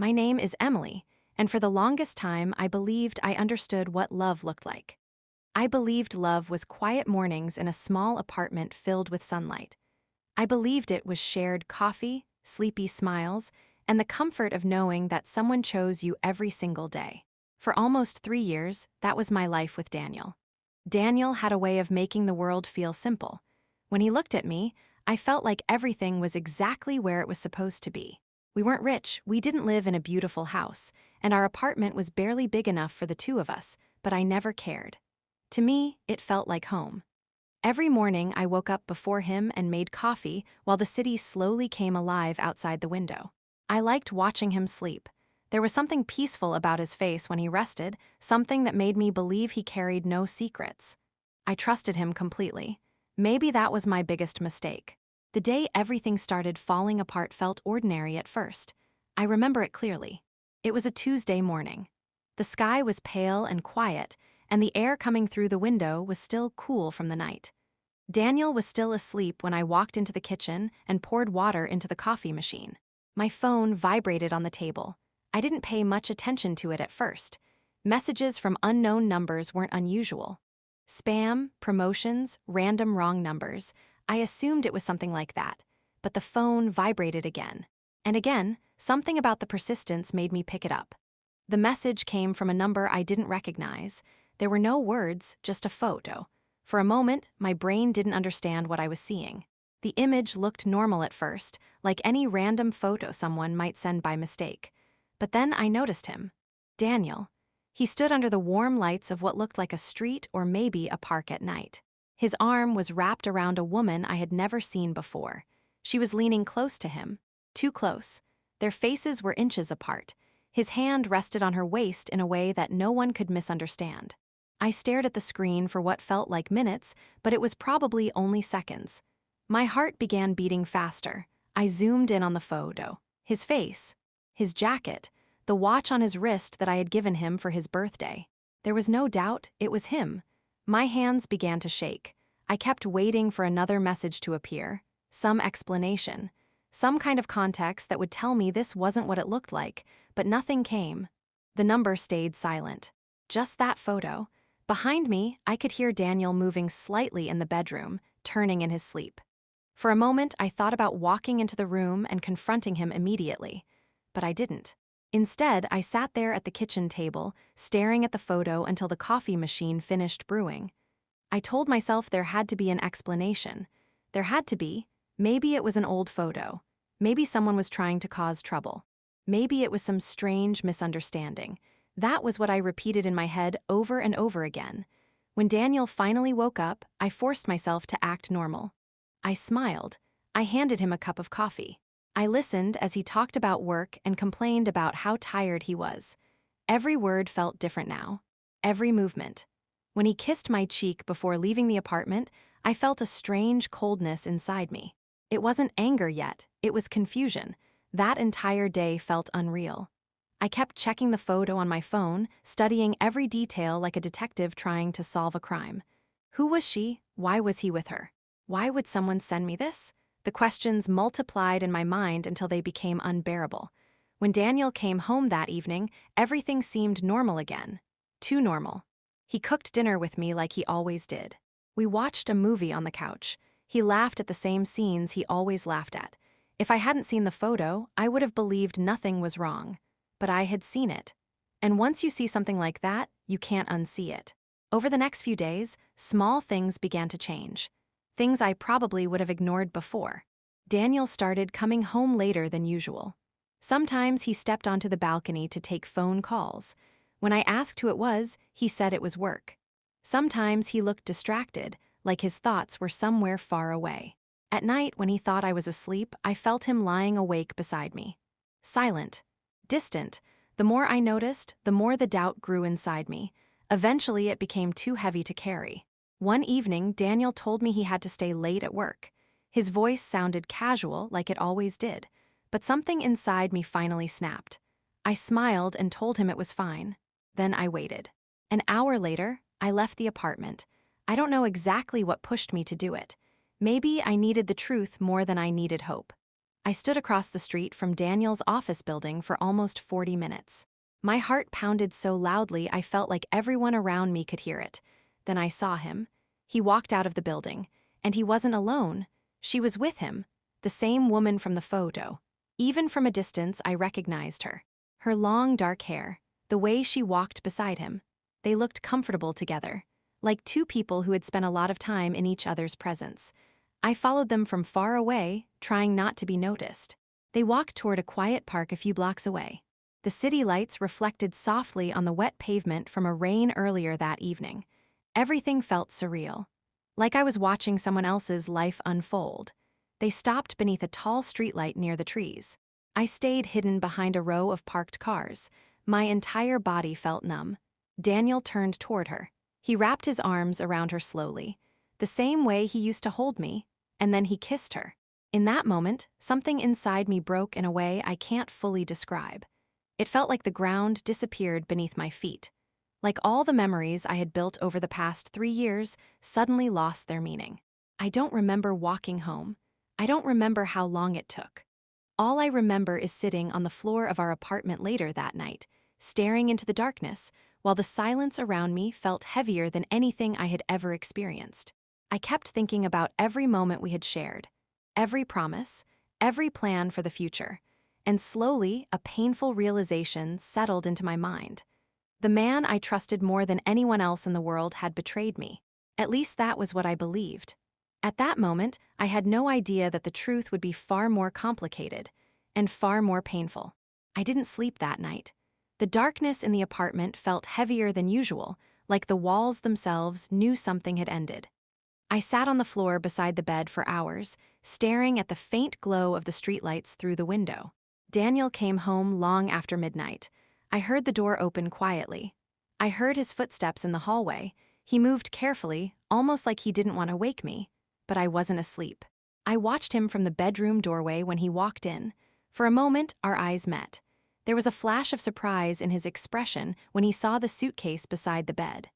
My name is Emily, and for the longest time I believed I understood what love looked like. I believed love was quiet mornings in a small apartment filled with sunlight. I believed it was shared coffee, sleepy smiles, and the comfort of knowing that someone chose you every single day. For almost 3 years, that was my life with Daniel. Daniel had a way of making the world feel simple. When he looked at me, I felt like everything was exactly where it was supposed to be. We weren't rich, we didn't live in a beautiful house, and our apartment was barely big enough for the two of us, but I never cared. To me, it felt like home. Every morning, I woke up before him and made coffee while the city slowly came alive outside the window. I liked watching him sleep. There was something peaceful about his face when he rested, something that made me believe he carried no secrets. I trusted him completely. Maybe that was my biggest mistake. The day everything started falling apart felt ordinary at first. I remember it clearly. It was a Tuesday morning. The sky was pale and quiet, and the air coming through the window was still cool from the night. Daniel was still asleep when I walked into the kitchen and poured water into the coffee machine. My phone vibrated on the table. I didn't pay much attention to it at first. Messages from unknown numbers weren't unusual. Spam, promotions, random wrong numbers. I assumed it was something like that. But the phone vibrated again. And again, something about the persistence made me pick it up. The message came from a number I didn't recognize. There were no words, just a photo. For a moment, my brain didn't understand what I was seeing. The image looked normal at first, like any random photo someone might send by mistake. But then I noticed him. Daniel. He stood under the warm lights of what looked like a street or maybe a park at night. His arm was wrapped around a woman I had never seen before. She was leaning close to him. Too close. Their faces were inches apart. His hand rested on her waist in a way that no one could misunderstand. I stared at the screen for what felt like minutes, but it was probably only seconds. My heart began beating faster. I zoomed in on the photo. His face. His jacket. The watch on his wrist that I had given him for his birthday. There was no doubt it was him. My hands began to shake. I kept waiting for another message to appear. Some explanation. Some kind of context that would tell me this wasn't what it looked like, but nothing came. The number stayed silent. Just that photo. Behind me, I could hear Daniel moving slightly in the bedroom, turning in his sleep. For a moment, I thought about walking into the room and confronting him immediately. But I didn't. Instead, I sat there at the kitchen table, staring at the photo until the coffee machine finished brewing. I told myself there had to be an explanation. There had to be. Maybe it was an old photo. Maybe someone was trying to cause trouble. Maybe it was some strange misunderstanding. That was what I repeated in my head over and over again. When Daniel finally woke up, I forced myself to act normal. I smiled. I handed him a cup of coffee. I listened as he talked about work and complained about how tired he was. Every word felt different now. Every movement. When he kissed my cheek before leaving the apartment, I felt a strange coldness inside me. It wasn't anger yet, it was confusion. That entire day felt unreal. I kept checking the photo on my phone, studying every detail like a detective trying to solve a crime. Who was she? Why was he with her? Why would someone send me this? The questions multiplied in my mind until they became unbearable. When Daniel came home that evening, everything seemed normal again. Too normal. He cooked dinner with me like he always did. We watched a movie on the couch. He laughed at the same scenes he always laughed at. If I hadn't seen the photo, I would have believed nothing was wrong. But I had seen it. And once you see something like that, you can't unsee it. Over the next few days, small things began to change. Things I probably would have ignored before. Daniel started coming home later than usual. Sometimes he stepped onto the balcony to take phone calls. When I asked who it was, he said it was work. Sometimes he looked distracted, like his thoughts were somewhere far away. At night, when he thought I was asleep, I felt him lying awake beside me. Silent. Distant. The more I noticed, the more the doubt grew inside me. Eventually, it became too heavy to carry. One evening, Daniel told me he had to stay late at work. His voice sounded casual, like it always did. But something inside me finally snapped. I smiled and told him it was fine. Then I waited. An hour later, I left the apartment. I don't know exactly what pushed me to do it. Maybe I needed the truth more than I needed hope. I stood across the street from Daniel's office building for almost 40 minutes. My heart pounded so loudly I felt like everyone around me could hear it. Then I saw him. He walked out of the building. And he wasn't alone. She was with him, the same woman from the photo. Even from a distance, I recognized her. Her long, dark hair, the way she walked beside him. They looked comfortable together, like two people who had spent a lot of time in each other's presence. I followed them from far away, trying not to be noticed. They walked toward a quiet park a few blocks away. The city lights reflected softly on the wet pavement from a rain earlier that evening. Everything felt surreal, like I was watching someone else's life unfold. They stopped beneath a tall streetlight near the trees. I stayed hidden behind a row of parked cars. My entire body felt numb. Daniel turned toward her. He wrapped his arms around her slowly, the same way he used to hold me, and then he kissed her. In that moment, something inside me broke in a way I can't fully describe. It felt like the ground disappeared beneath my feet. Like all the memories I had built over the past 3 years suddenly lost their meaning. I don't remember walking home. I don't remember how long it took. All I remember is sitting on the floor of our apartment later that night, staring into the darkness, while the silence around me felt heavier than anything I had ever experienced. I kept thinking about every moment we had shared, every promise, every plan for the future, and slowly a painful realization settled into my mind. The man I trusted more than anyone else in the world had betrayed me. At least that was what I believed. At that moment, I had no idea that the truth would be far more complicated and far more painful. I didn't sleep that night. The darkness in the apartment felt heavier than usual, like the walls themselves knew something had ended. I sat on the floor beside the bed for hours, staring at the faint glow of the streetlights through the window. Daniel came home long after midnight. I heard the door open quietly. I heard his footsteps in the hallway. He moved carefully, almost like he didn't want to wake me. But I wasn't asleep. I watched him from the bedroom doorway when he walked in. For a moment, our eyes met. There was a flash of surprise in his expression when he saw the suitcase beside the bed.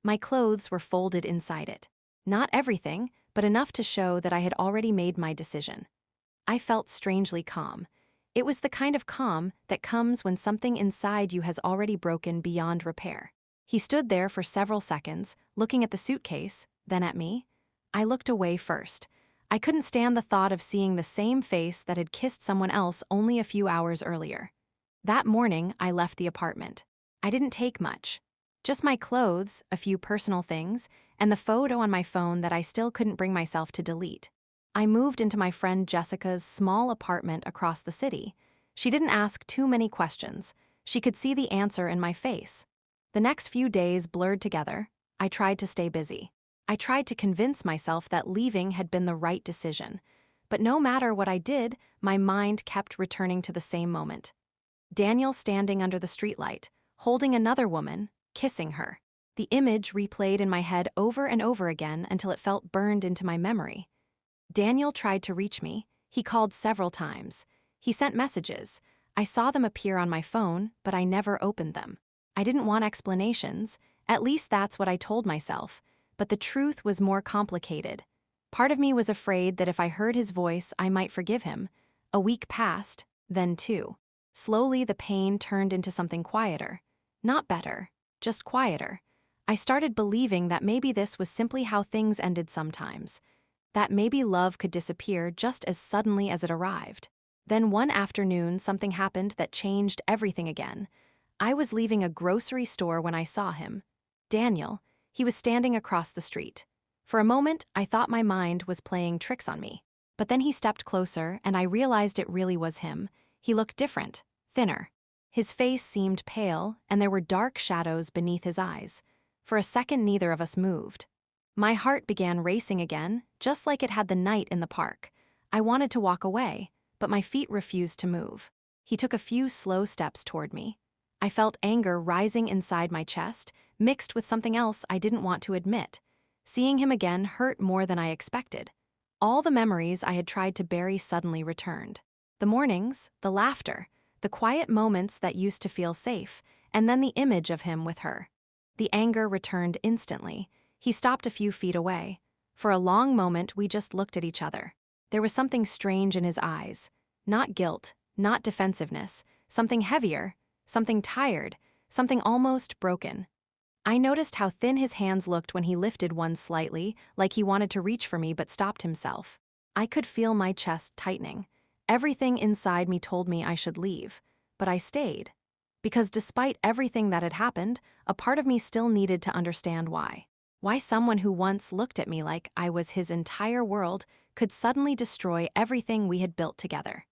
My clothes were folded inside it. Not everything, but enough to show that I had already made my decision. I felt strangely calm. It was the kind of calm that comes when something inside you has already broken beyond repair. He stood there for several seconds, looking at the suitcase, then at me. I looked away first. I couldn't stand the thought of seeing the same face that had kissed someone else only a few hours earlier. That morning, I left the apartment. I didn't take much. Just my clothes, a few personal things, and the photo on my phone that I still couldn't bring myself to delete. I moved into my friend Jessica's small apartment across the city. She didn't ask too many questions. She could see the answer in my face. The next few days blurred together. I tried to stay busy. I tried to convince myself that leaving had been the right decision. But no matter what I did, my mind kept returning to the same moment. Daniel standing under the streetlight, holding another woman, kissing her. The image replayed in my head over and over again until it felt burned into my memory. Daniel tried to reach me. He called several times. He sent messages. I saw them appear on my phone, but I never opened them. I didn't want explanations. At least that's what I told myself. But the truth was more complicated. Part of me was afraid that if I heard his voice, I might forgive him. A week passed, then 2. Slowly, the pain turned into something quieter. Not better, just quieter. I started believing that maybe this was simply how things ended sometimes. That maybe love could disappear just as suddenly as it arrived. Then one afternoon, something happened that changed everything again. I was leaving a grocery store when I saw him. Daniel. He was standing across the street. For a moment, I thought my mind was playing tricks on me. But then he stepped closer, and I realized it really was him. He looked different, thinner. His face seemed pale, and there were dark shadows beneath his eyes. For a second, neither of us moved. My heart began racing again, just like it had the night in the park. I wanted to walk away, but my feet refused to move. He took a few slow steps toward me. I felt anger rising inside my chest, mixed with something else I didn't want to admit. Seeing him again hurt more than I expected. All the memories I had tried to bury suddenly returned. The mornings, the laughter, the quiet moments that used to feel safe, and then the image of him with her. The anger returned instantly. He stopped a few feet away. For a long moment, we just looked at each other. There was something strange in his eyes. Not guilt, not defensiveness, something heavier, something tired, something almost broken. I noticed how thin his hands looked when he lifted one slightly, like he wanted to reach for me but stopped himself. I could feel my chest tightening. Everything inside me told me I should leave, but I stayed. Because despite everything that had happened, a part of me still needed to understand why. Why someone who once looked at me like I was his entire world could suddenly destroy everything we had built together.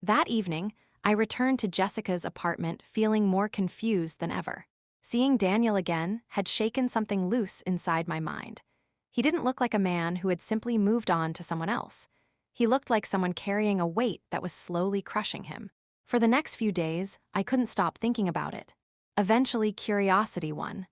That evening, I returned to Jessica's apartment feeling more confused than ever. Seeing Daniel again had shaken something loose inside my mind. He didn't look like a man who had simply moved on to someone else. He looked like someone carrying a weight that was slowly crushing him. For the next few days, I couldn't stop thinking about it. Eventually, curiosity won.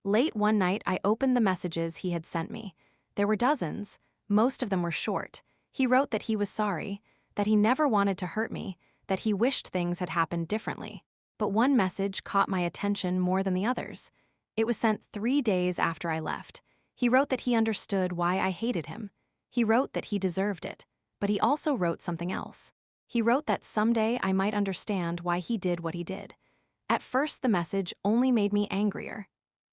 Late one night, I opened the messages he had sent me. There were dozens. Most of them were short. He wrote that he was sorry, that he never wanted to hurt me, that he wished things had happened differently. But one message caught my attention more than the others. It was sent 3 days after I left. He wrote that he understood why I hated him. He wrote that he deserved it. But he also wrote something else. He wrote that someday I might understand why he did what he did. At first, the message only made me angrier.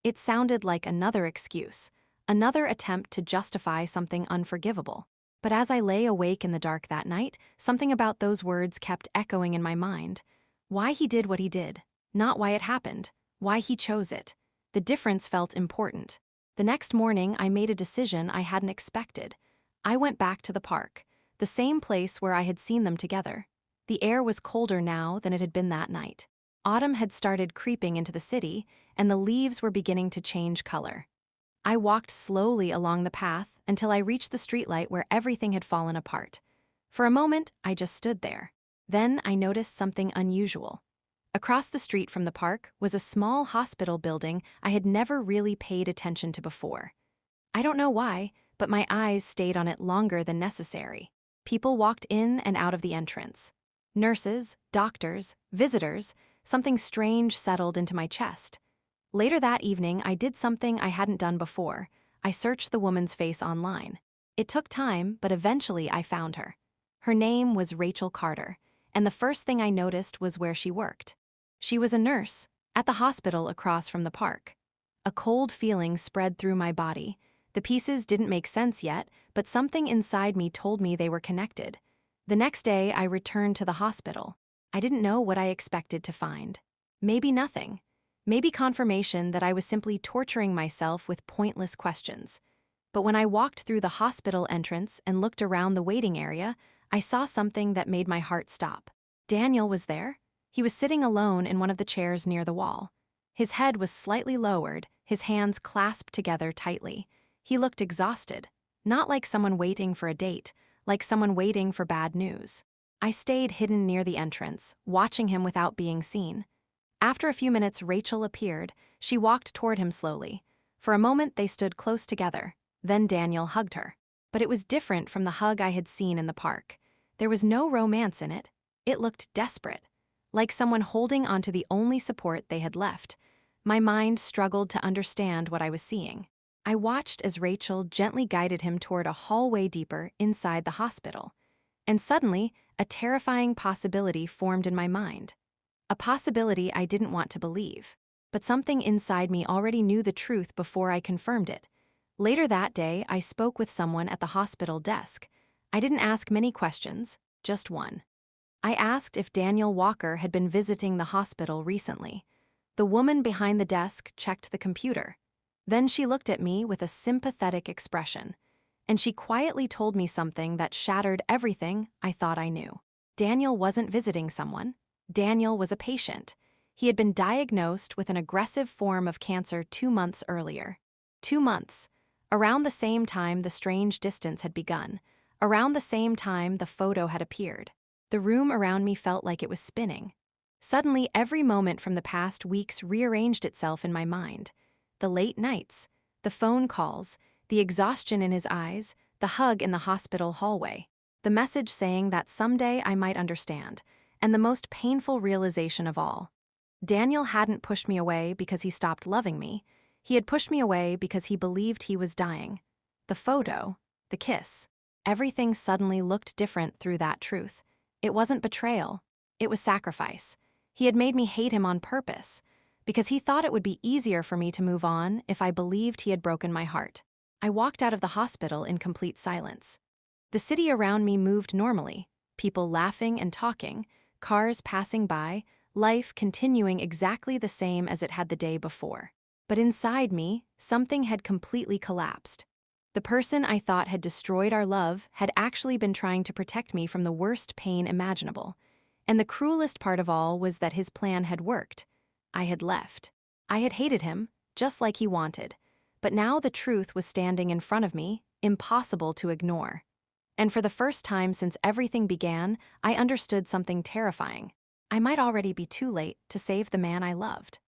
It sounded like another excuse, another attempt to justify something unforgivable. But as I lay awake in the dark that night, something about those words kept echoing in my mind. Why he did what he did, not why it happened, why he chose it. The difference felt important. The next morning, I made a decision I hadn't expected. I went back to the park, the same place where I had seen them together. The air was colder now than it had been that night. Autumn had started creeping into the city, and the leaves were beginning to change color. I walked slowly along the path until I reached the streetlight where everything had fallen apart. For a moment, I just stood there. Then I noticed something unusual. Across the street from the park was a small hospital building I had never really paid attention to before. I don't know why, but my eyes stayed on it longer than necessary. People walked in and out of the entrance. Nurses, doctors, visitors. Something strange settled into my chest. Later that evening, I did something I hadn't done before. I searched the woman's face online. It took time, but eventually I found her. Her name was Rachel Carter, and the first thing I noticed was where she worked. She was a nurse, at the hospital across from the park. A cold feeling spread through my body. The pieces didn't make sense yet, but something inside me told me they were connected. The next day, I returned to the hospital. I didn't know what I expected to find. Maybe nothing. Maybe confirmation that I was simply torturing myself with pointless questions. But when I walked through the hospital entrance and looked around the waiting area, I saw something that made my heart stop. Daniel was there. He was sitting alone in one of the chairs near the wall. His head was slightly lowered, his hands clasped together tightly. He looked exhausted, not like someone waiting for a date, like someone waiting for bad news. I stayed hidden near the entrance, watching him without being seen. After a few minutes, Rachel appeared. She walked toward him slowly. For a moment, they stood close together. Then Daniel hugged her. But it was different from the hug I had seen in the park. There was no romance in it. It looked desperate, like someone holding onto the only support they had left. My mind struggled to understand what I was seeing. I watched as Rachel gently guided him toward a hallway deeper inside the hospital. And suddenly, a terrifying possibility formed in my mind. A possibility I didn't want to believe. But something inside me already knew the truth before I confirmed it. Later that day, I spoke with someone at the hospital desk. I didn't ask many questions, just one. I asked if Daniel Walker had been visiting the hospital recently. The woman behind the desk checked the computer. Then she looked at me with a sympathetic expression. And she quietly told me something that shattered everything I thought I knew. Daniel wasn't visiting someone. Daniel was a patient. He had been diagnosed with an aggressive form of cancer 2 months earlier. 2 months. Around the same time the strange distance had begun. Around the same time the photo had appeared. The room around me felt like it was spinning. Suddenly, every moment from the past weeks rearranged itself in my mind. The late nights, the phone calls, the exhaustion in his eyes, the hug in the hospital hallway, the message saying that someday I might understand, and the most painful realization of all. Daniel hadn't pushed me away because he stopped loving me. He had pushed me away because he believed he was dying. The photo, the kiss, everything suddenly looked different through that truth. It wasn't betrayal. It was sacrifice. He had made me hate him on purpose, because he thought it would be easier for me to move on if I believed he had broken my heart. I walked out of the hospital in complete silence. The city around me moved normally, people laughing and talking, cars passing by, life continuing exactly the same as it had the day before. But inside me, something had completely collapsed. The person I thought had destroyed our love had actually been trying to protect me from the worst pain imaginable. And the cruelest part of all was that his plan had worked. I had left. I had hated him, just like he wanted. But now the truth was standing in front of me, impossible to ignore. And for the first time since everything began, I understood something terrifying. I might already be too late to save the man I loved.